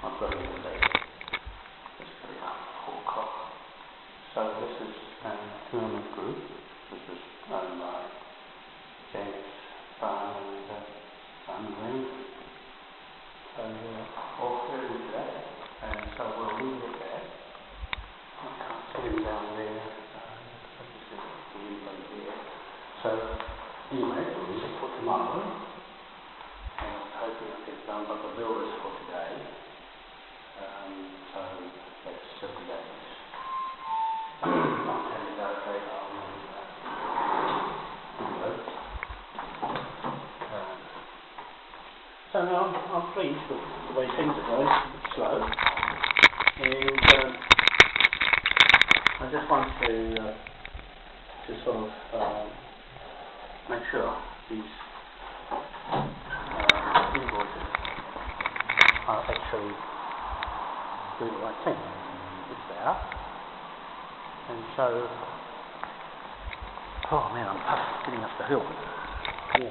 I've got it in the leg. Just put it up, 4 o'clock. So this is an tournament group. This is owned by James Brown and Green. So all through today. And so we'll leave it there. I can't see him down there. Obviously, anybody here. So anyway, we'll leave it for tomorrow. And hopefully I'll get done, but the bill is for today. So that's 7 days. I'll tell you about it later. So now I'm pleased with the way things are going. It's a bit slow. And I just want to sort of make sure these invoices are actually doing the right thing, which they are. And so, oh man, I'm getting up the hill. Now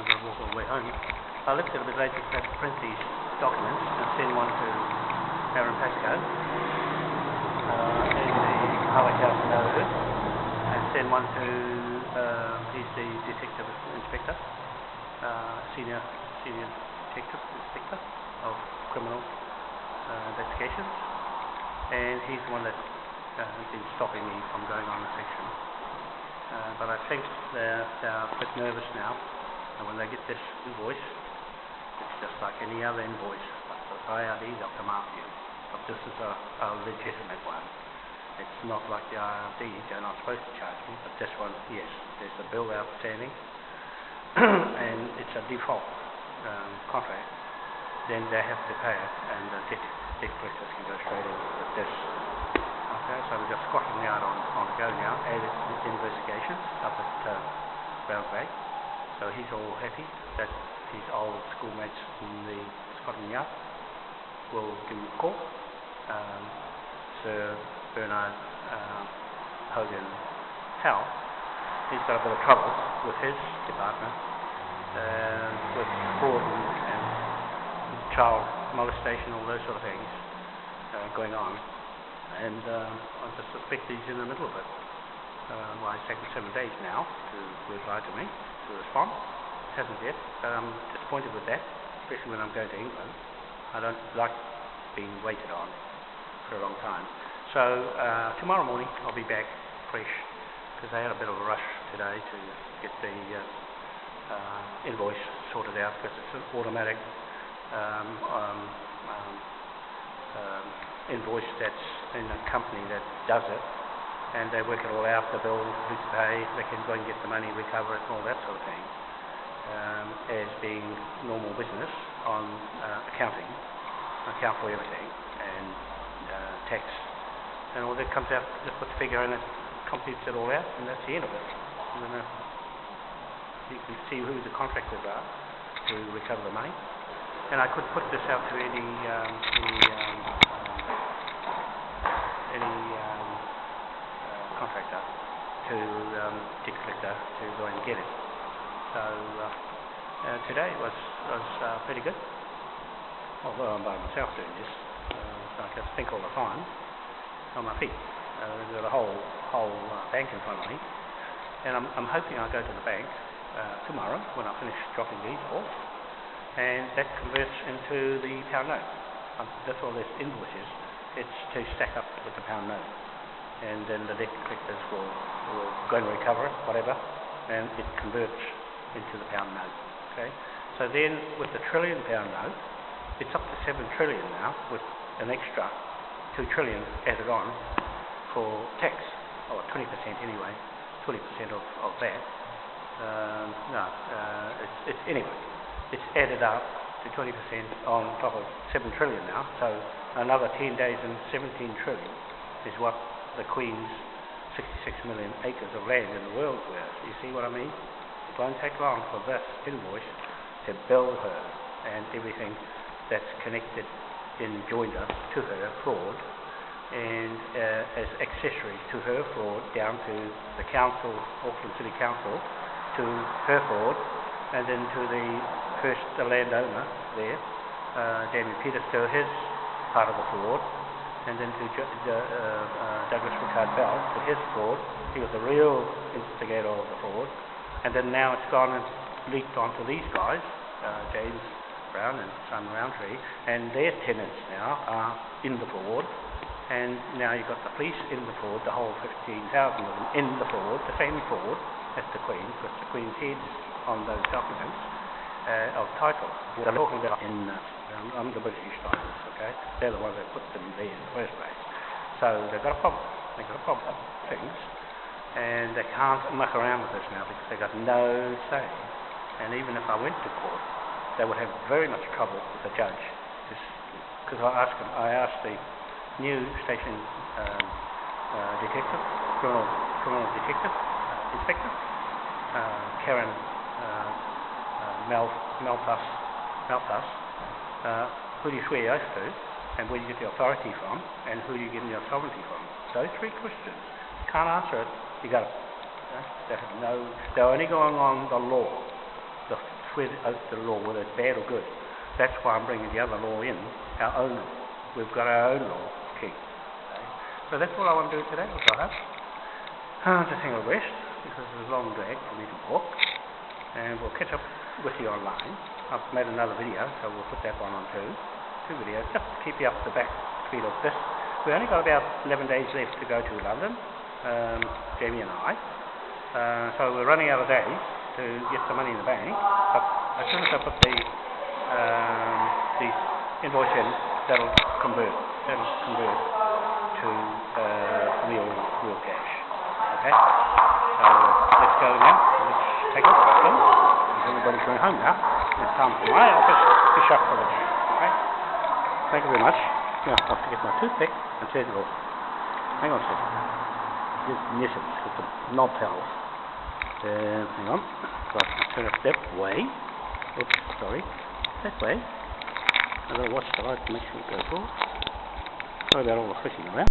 I've got to walk all the way home. I left it a bit late to print these documents and send one to Aaron Pascoe in the Public House Node, and send one to he's the detective inspector, senior detective inspector of criminal investigations, and he's the one that's been stopping me from going on the section. But I think they're a bit nervous now, and when they get this invoice, it's just like any other invoice. But the IRD, they'll come after you. But this is a legitimate one. It's not like the IRD, they're not supposed to charge me, but this one, yes, there's a bill outstanding, and it's a default contract. Then they have to pay it, and the debt collectors can go straight in with this. Okay, so we've got Scotland Yard on the go now, added investigations up at Brown Bay. So he's all happy that his old schoolmates in the Scotland Yard will give him a call. Sir Bernard Hogan Howe, he's got a bit of trouble with his department with fraud and child molestation, all those sort of things going on. And I just suspect he's in the middle of it. Well, it's taken 7 days now to reply to me, to respond. Hasn't yet, but I'm disappointed with that, especially when I'm going to England. I don't like being waited on for a long time. So tomorrow morning I'll be back fresh, because I had a bit of a rush today to get the invoice sorted out, because it's an automatic invoice that's in a company that does it, and they work it all out, the bill, who to pay, they can go and get the money, recover it, and all that sort of thing, as being normal business on accounting, account for everything, and tax, and all that comes out, just put the figure in it, computes it all out, and that's the end of it. And then you can see who the contractors are to recover the money. And I could put this out to any contractor, to debt collector, to go and get it. So today was pretty good. Although I'm by myself doing this, so I can think all the time on my feet. There's got a whole bank in front of me, and I'm hoping I'll go to the bank tomorrow when I finish dropping these off, and that converts into the pound note. That's all this invoice is. It's to stack up with the pound note, and then the debt collectors will go and recover it, whatever, and it converts into the pound note. Okay. So then with the £1 trillion note, it's up to 7 trillion now, with an extra 2 trillion added on for tax, or 20% anyway, 20% of that. Anyway, it's added up to 20% on top of 7 trillion now, so another 10 days and 17 trillion is what the Queen's 66 million acres of land in the world were. You see what I mean? It won't take long for this invoice to bill her and everything that's connected in joinder to her fraud, and as accessories to her fraud, down to the council, Auckland City Council, to her fraud, and then to the landowner there, Jamie Peters to his part of the fraud, and then to Douglas RIKARD-BELL to his fraud. He was the real instigator of the fraud, and then now it's gone and leaked onto these guys, James Brown and Simon Roundtree, and their tenants now are in the fraud, and now you've got the police in the fraud, the whole 15,000 of them in the fraud, the same fraud as the Queen, because the Queen's head's on those documents of title. They're talking about I'm the British titles, okay? They're the ones that put them there in the first place. So they've got a problem. They've got a problem with things, and they can't muck around with this now because they've got no say. And even if I went to court, they would have very much trouble with the judge, because I asked the new station detective, criminal detective, inspector, Karen Malthus, who do you swear your oath to, and where do you get the authority from, and who do you get your sovereignty from? Those three questions. You can't answer it, you got it. They're only going on the law, the swear the oath to the law, whether it's bad or good. That's why I'm bringing the other law in, our own. We've got our own law, King. Okay? So that's all I want to do today, which I have. Just hang a rest, because it's a long drag for me to walk, and we'll catch up with you online. I've made another video, so we'll put that one on two videos, just to keep you up to the back speed of this. We've only got about 11 days left to go to London, Jamie and I. So we're running out of days to get the money in the bank, but as soon as I put the invoice in, that'll convert to real cash. Okay? So let's go now. Let's take it. Everybody's going home now. It's time for my office to shut for the day. Okay? Thank you very much. Now I have to get my toothpick and turn it off. Hang on a second. This nuisance with the knob fell off. Hang on. So I can turn it that way. Oops, sorry. That way. I've got to watch the light to make sure it goes off. Sorry about all the flicking around.